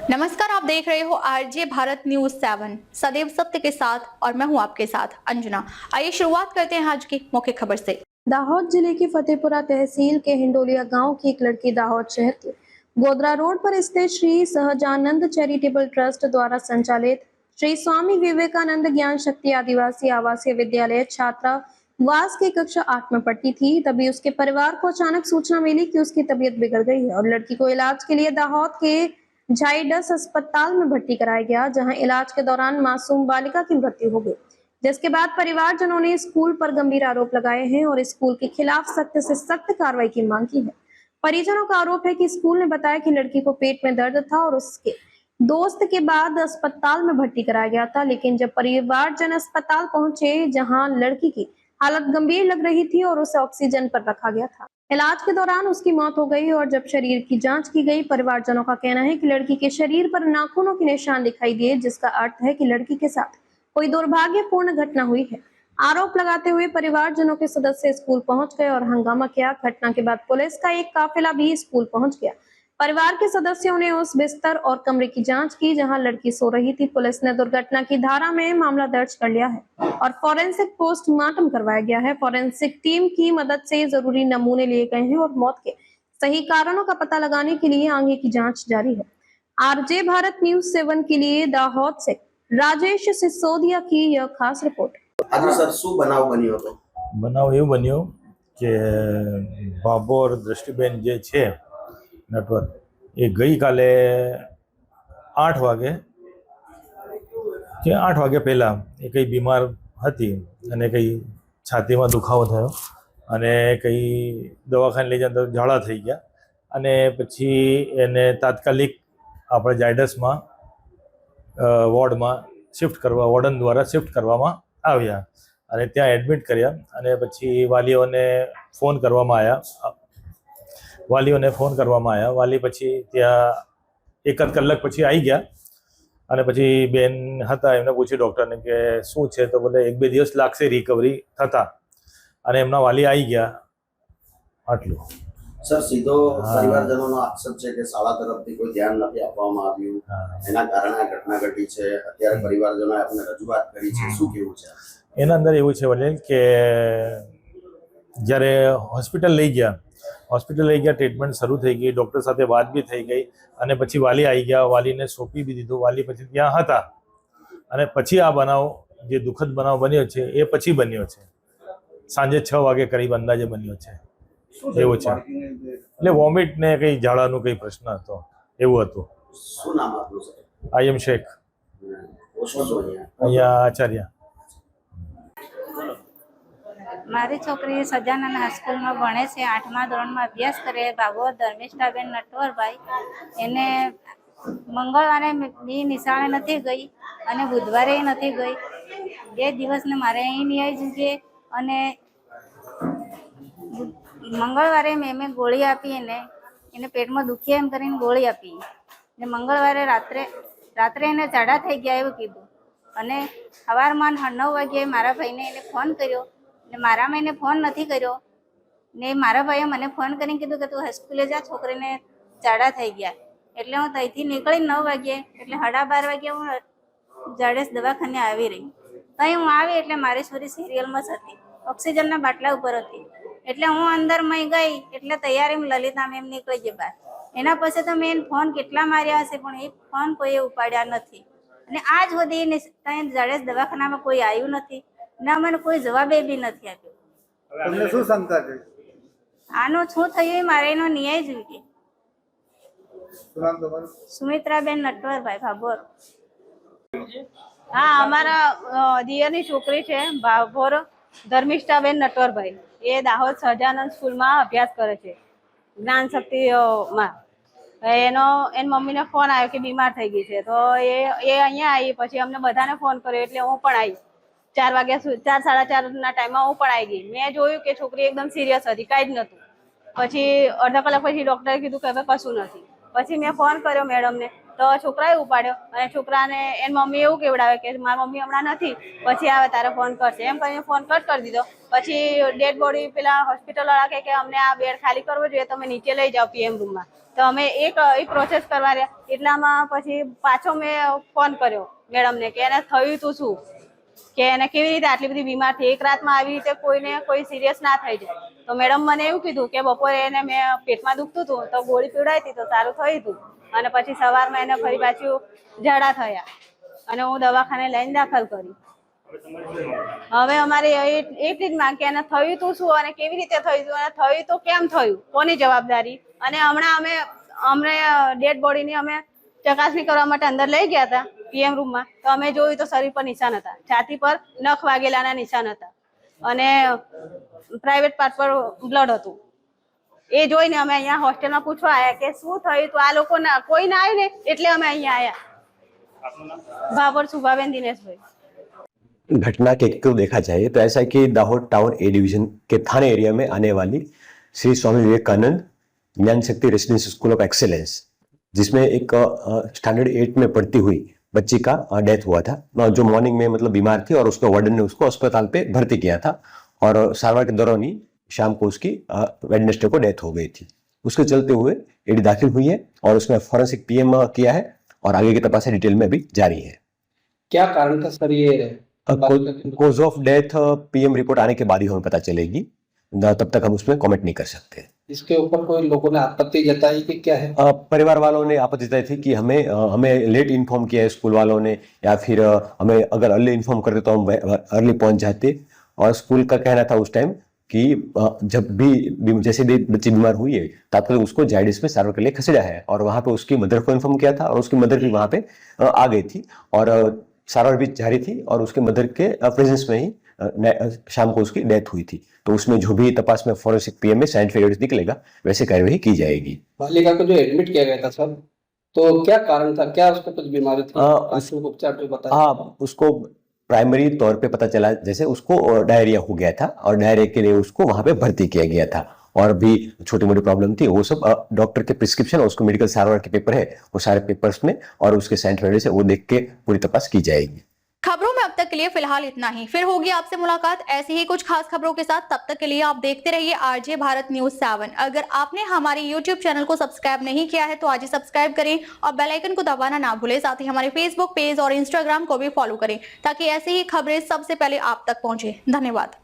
नमस्कार, आप देख रहे हो आरजे भारत न्यूज 7 सदैव सत्य के साथ और मैं हूं आपके साथ अंजना। आइए शुरुआत करते हैं आज की मुख्य खबर से। दाहोद जिले की फतेहपुरा तहसील के हिंडोलिया गांव की एक लड़की दाहोद शहर के गोदरा रोड पर स्थित श्री सहजानंद चैरिटेबल ट्रस्ट द्वारा संचालित श्री स्वामी विवेकानंद ज्ञान शक्ति आदिवासी आवासीय विद्यालय छात्रावास की कक्षा 8 में पढ़ती थी। तभी उसके परिवार को अचानक सूचना मिली कि उसकी तबीयत बिगड़ गई है और लड़की को इलाज के लिए दाहोद के झाइडस अस्पताल में भर्ती कराया गया, जहां इलाज के दौरान मासूम बालिका की मृत्यु हो गई। जिसके बाद परिवारजनों ने स्कूल पर गंभीर आरोप लगाए हैं और स्कूल के खिलाफ सख्त से सख्त कार्रवाई की मांग की है। परिजनों का आरोप है कि स्कूल ने बताया कि लड़की को पेट में दर्द था और उसके दोस्त के बाद अस्पताल में भर्ती कराया गया था, लेकिन जब परिवारजन अस्पताल पहुंचे जहां लड़की की हालत गंभीर लग रही थी और उसे ऑक्सीजन पर रखा गया था, इलाज के दौरान उसकी मौत हो गई। और जब शरीर की जांच की गई, परिवारजनों का कहना है कि लड़की के शरीर पर नाखूनों के निशान दिखाई दिए, जिसका अर्थ है कि लड़की के साथ कोई दुर्भाग्यपूर्ण घटना हुई है। आरोप लगाते हुए परिवारजनों के सदस्य स्कूल पहुंच गए और हंगामा किया। घटना के बाद पुलिस का एक काफिला भी स्कूल पहुंच गया। परिवार के सदस्यों ने उस बिस्तर और कमरे की जांच की जहां लड़की सो रही थी। पुलिस ने दुर्घटना की धारा में मामला दर्ज कर लिया है और फॉरेंसिक पोस्टमार्टम करवाया गया है। फॉरेंसिक टीम की मदद से जरूरी नमूने लिए गए हैं और मौत के सही कारणों का पता लगाने के लिए आगे की जांच जारी है। आरजे भारत न्यूज 7 के लिए दाहोद से राजेश सिसोदिया की यह खास रिपोर्ट। આજે સર શું બનાવ બન્યો હતો? બનાવ એવું બન્યો કે ભાભોર દ્રષ્ટિબેન જે છે નટવર એ ગઈકાલે 8 વાગે કે 8 વાગે પહેલાં એ કંઈ બીમાર હતી અને કંઈ છાતીમાં દુખાવો થયો અને કંઈ દવાખાને લઈ જતા ઝાડા થઈ ગયા અને પછી એને તાત્કાલિક આપણે ઝાયડસમાં વોર્ડમાં શિફ્ટ કરવા વોર્ડન દ્વારા શિફ્ટ કરવામાં આવ્યા અને ત્યાં એડમિટ કર્યા અને પછી વાલીઓને ફોન કરવામાં આવ્યા વાલી પછી ત્યાં એકાદ કલાક પછી આવી ગયા અને પછી બેન હતા એમને પૂછ્યું ડૉક્ટરને કે શું છે, તો બોલે 1-2 દિવસ લાગશે રિકવરી થતા અને એમના વાલી આવી ગયા. આટલું સર સીધો પરિવારજનોનો આક્ષેપ છે કે શાળા તરફથી કોઈ ધ્યાન નથી આપવામાં આવ્યું, એના કારણે આ ઘટના ઘટી છે. અત્યારે પરિવારજનોએ આપને રજૂઆત કરી છે, શું કેવું છે? એના અંદર એવું છે વડીલ કે જ્યારે હોસ્પિટલ લઈ ગયા ટ્રીટમેન્ટ શરૂ થઈ ગઈ, ડૉક્ટર સાથે વાત બી થઈ ગઈ અને પછી વાલી આવી ગયા, વાલીને સોંપી બી દીધું. વાલી પછી ત્યાં હતા અને પછી આ બનાવ જે દુઃખદ બનાવ બન્યો છે એ પછી બન્યો છે. સાંજે 6 વાગે કરીબ અંદાજે બન્યો છે. એવું છે એટલે વોમિટ ને કંઈ ઝાડાનું કંઈ પ્રશ્ન હતો, એવું હતું. શું નામ આપનું સર? આયમ શેખ, અહીંયા આચાર્ય. મારી છોકરી સજાનંદ હાઈસ્કૂલમાં ભણે છે, 8મા ધોરણમાં અભ્યાસ કરે. ભાગવત ધર્મિષ્ઠાબેન નટવરભાઈ એને મંગળવારે બી નિશાળે નથી ગઈ અને બુધવારે નથી ગઈ. 2 દિવસને મારે અહીં નહીં આવી જોઈએ અને મંગળવારે મેં ગોળી આપી એને પેટમાં દુખે એમ કરીને ગોળી આપી ને મંગળવારે રાત્રે એને ઝાડા થઈ ગયા એવું કીધું અને સવારમાં 9 વાગ્યે મારા ભાઈને એને ફોન કર્યો ને મારામાં એને ફોન નથી કર્યો ને મારા ભાઈએ મને ફોન કરીને કીધું કે તું હાઈસ્કૂલે જા, છોકરીને ઝાડા થઈ ગયા. એટલે હું ત્યાંથી નીકળી 9 વાગ્યે એટલે 12:30 વાગ્યે હું ઝાડસ દવાખાને આવી રહી. ત્યાં હું આવી એટલે મારી છોરી સિરિયલમાં જ હતી, ઓક્સિજનના બાટલા ઉપર હતી. એટલે હું અંદર માં ગઈ એટલે તૈયારી લલિતા મેમ નીકળી ગઈ બહાર. એના પછી તો મેં ફોન કેટલા માર્યા હશે પણ એ ફોન કોઈએ ઉપાડ્યા નથી અને આજ સુધી ત્યાં ઝાડસ દવાખાનામાં કોઈ આવ્યું નથી ના મને કોઈ જવાબ બી નથી આપ્યો. તમને શું શંકા છે? આનું શું થયું મારે એનો ન્યાય જોઈએ. શું નામ તમારું? સુમિત્રાબેન નટવરભાઈ, ભાભોર. હા, અમારા દિયરની છોકરી છે ભાભોર ધર્મિષ્ઠાબેન નટવરભાઈ. એ દાહોદ સહજાનંદ સ્કૂલમાં અભ્યાસ કરે છે, જ્ઞાન શક્તિમાં. એની મમ્મીને ફોન આવ્યો કે બીમાર થઈ ગઈ છે, તો એ અહીંયા આવી. પછી અમને બધાને ફોન કર્યો એટલે હું પણ આવી. 4 વાગ્યા 4-4:30ના ટાઈમમાં હું પણ આવી ગઈ. મેં જોયું કે છોકરી એકદમ સિરિયસ હતી, કાંઈ જ નહોતું. પછી અડધા કલાક પછી ડૉક્ટરે કીધું કે હવે કશું નથી. પછી મેં ફોન કર્યો મેડમને તો છોકરાએ ઉપાડ્યો અને છોકરાને એની મમ્મી એવું કેવડાવે કે મારી મમ્મી હમણાં નથી, પછી આવે તારે ફોન કરશે એમ કરીને ફોન કટ કરી દીધો. પછી ડેડ બોડી પેલા હોસ્પિટલ વાળા કે અમને આ બેડ ખાલી કરવો જોઈએ, તમે નીચે લઈ જાઓ પીએમ રૂમમાં. તો અમે એક પ્રોસેસ કરવા રહ્યા, એટલામાં પછી પાછો મેં ફોન કર્યો મેડમને કે એને થયું તું શું, કે એને કેવી રીતે આટલી બધી બીમાર થઈ, એક રાતમાં આવી રીતે કોઈને કોઈ સિરિયસ ના થઈ જાય. તો મેડમ મને એવું કીધું કે બપોરે એને મેં પેટમાં દુખતું હતું તો ગોળી પીવડાવી હતી તો સારું થયું હતું, અને પછી સવારમાં એને ફરી પાછું ઝાડા થયા અને હું દવાખાને લઈને દાખલ કરી. હવે અમારે એટલી જ માંગ કે એને થયું તું શું અને કેવી રીતે થયું હતું અને થયું તો કેમ થયું, કોની જવાબદારી. અને હમણાં અમને ડેડ બોડીની અમે ચકાસણી કરવા માટે અંદર લઈ ગયા હતા પીએમ રૂમમાં, તો અમે જોયું તો શરીર પર નિશાન હતા, છાતી પર નખ વાગેલાના નિશાન હતા અને પ્રાઇવેટ પાર્ટ પર બ્લડ હતું. એ જોઈને અમે અહીંયા હોસ્ટેલમાં પૂછવા આવ્યા કે શું થયું, તો આ લોકો કોઈ ના આવ્યું ને એટલે અમે અહીંયા આવ્યા. ભાભોર सुभाबेन दिनेशभाई। घटना के क्यों देखा जाए तो ऐसा है कि दाहोद टाउन ए डिवीजन के थाने एरिया में आने वाली श्री स्वामी विवेकानंद ज्ञान शक्ति रेसिडेंशियल स्कूल ऑफ एक्सेलेंस, जिसमें एक स्टैंडर्ड 8 में पढ़ती हुई बच्ची का डेथ हुआ था, जो मॉर्निंग में मतलब बीमार थी और उसको वार्डन ने उसको अस्पताल पे भर्ती किया था और सारवार के दौरान ही शाम को उसकी वेडनेसडे को डेथ हो गई थी। उसके चलते हुए एडी दाखिल हुई है और उसमें फॉरेंसिक पीएम किया है और आगे की तपास डिटेल में अभी जारी है। क्या कारण था सर ये? Cause of death PM report आने के बाद ही हमें पता चलेगी, तब तक हम उसमें कमेंट नहीं कर सकते। इसके ऊपर कोई लोगों ने आपत्ति जताई कि क्या है? परिवार वालों ने आपत्ति जताई थी कि हमें लेट इन्फॉर्म किया है स्कूल वालों ने, या फिर हमें अगर अर्ली इन्फॉर्म करते तो हम अर्ली पहुंच जाते। और स्कूल का कहना था उस टाइम कि जब भी जैसे भी बच्ची बीमार हुई है तात्कालिक उसको जायडिस में सारवार के लिए खसेड़ा है और वहां पे उसकी मदर को इन्फॉर्म किया था और उसकी मदर भी वहां पे आ गई थी और सारवार भी जारी थी और उसके मदर के प्रेजेंस में ही शाम को उसकी डेथ हुई थी। तो उसमें जो भी तपास में फॉरेंसिक पीएम में साइंटिफिक एविडेंस निकलेगा वैसे कार्यवाही की जाएगी। बालिका को जो एडमिट किया गया था सर, तो क्या कारण था, क्या उसको कुछ बीमारी थी? उपचार तो बताया। हाँ, उसको प्राइमरी तौर पे पता चला जैसे उसको डायरिया हो गया था और डायरिया के लिए उसको वहां पे भर्ती किया गया था और भी छोटी मोटी प्रॉब्लम थी, वो सब डॉक्टर के प्रिस्क्रिप्शन और उसको मेडिकल सारवार के पेपर है वो सारे पेपर्स में और उसके साइंटिफिक है वो देख के पूरी तपास की जाएगी। खबरों में अब तक के लिए फिलहाल इतना ही, फिर होगी आपसे मुलाकात ऐसी ही कुछ खास खबरों के साथ। तब तक के लिए आप देखते रहिए आरजे भारत न्यूज 7। अगर आपने हमारे YouTube चैनल को सब्सक्राइब नहीं किया है तो आज ही सब्सक्राइब करें और बेल आइकन को दबाना ना भूलें। साथ ही हमारे Facebook पेज और Instagram को भी फॉलो करें ताकि ऐसी ही खबरें सबसे पहले आप तक पहुंचे। धन्यवाद।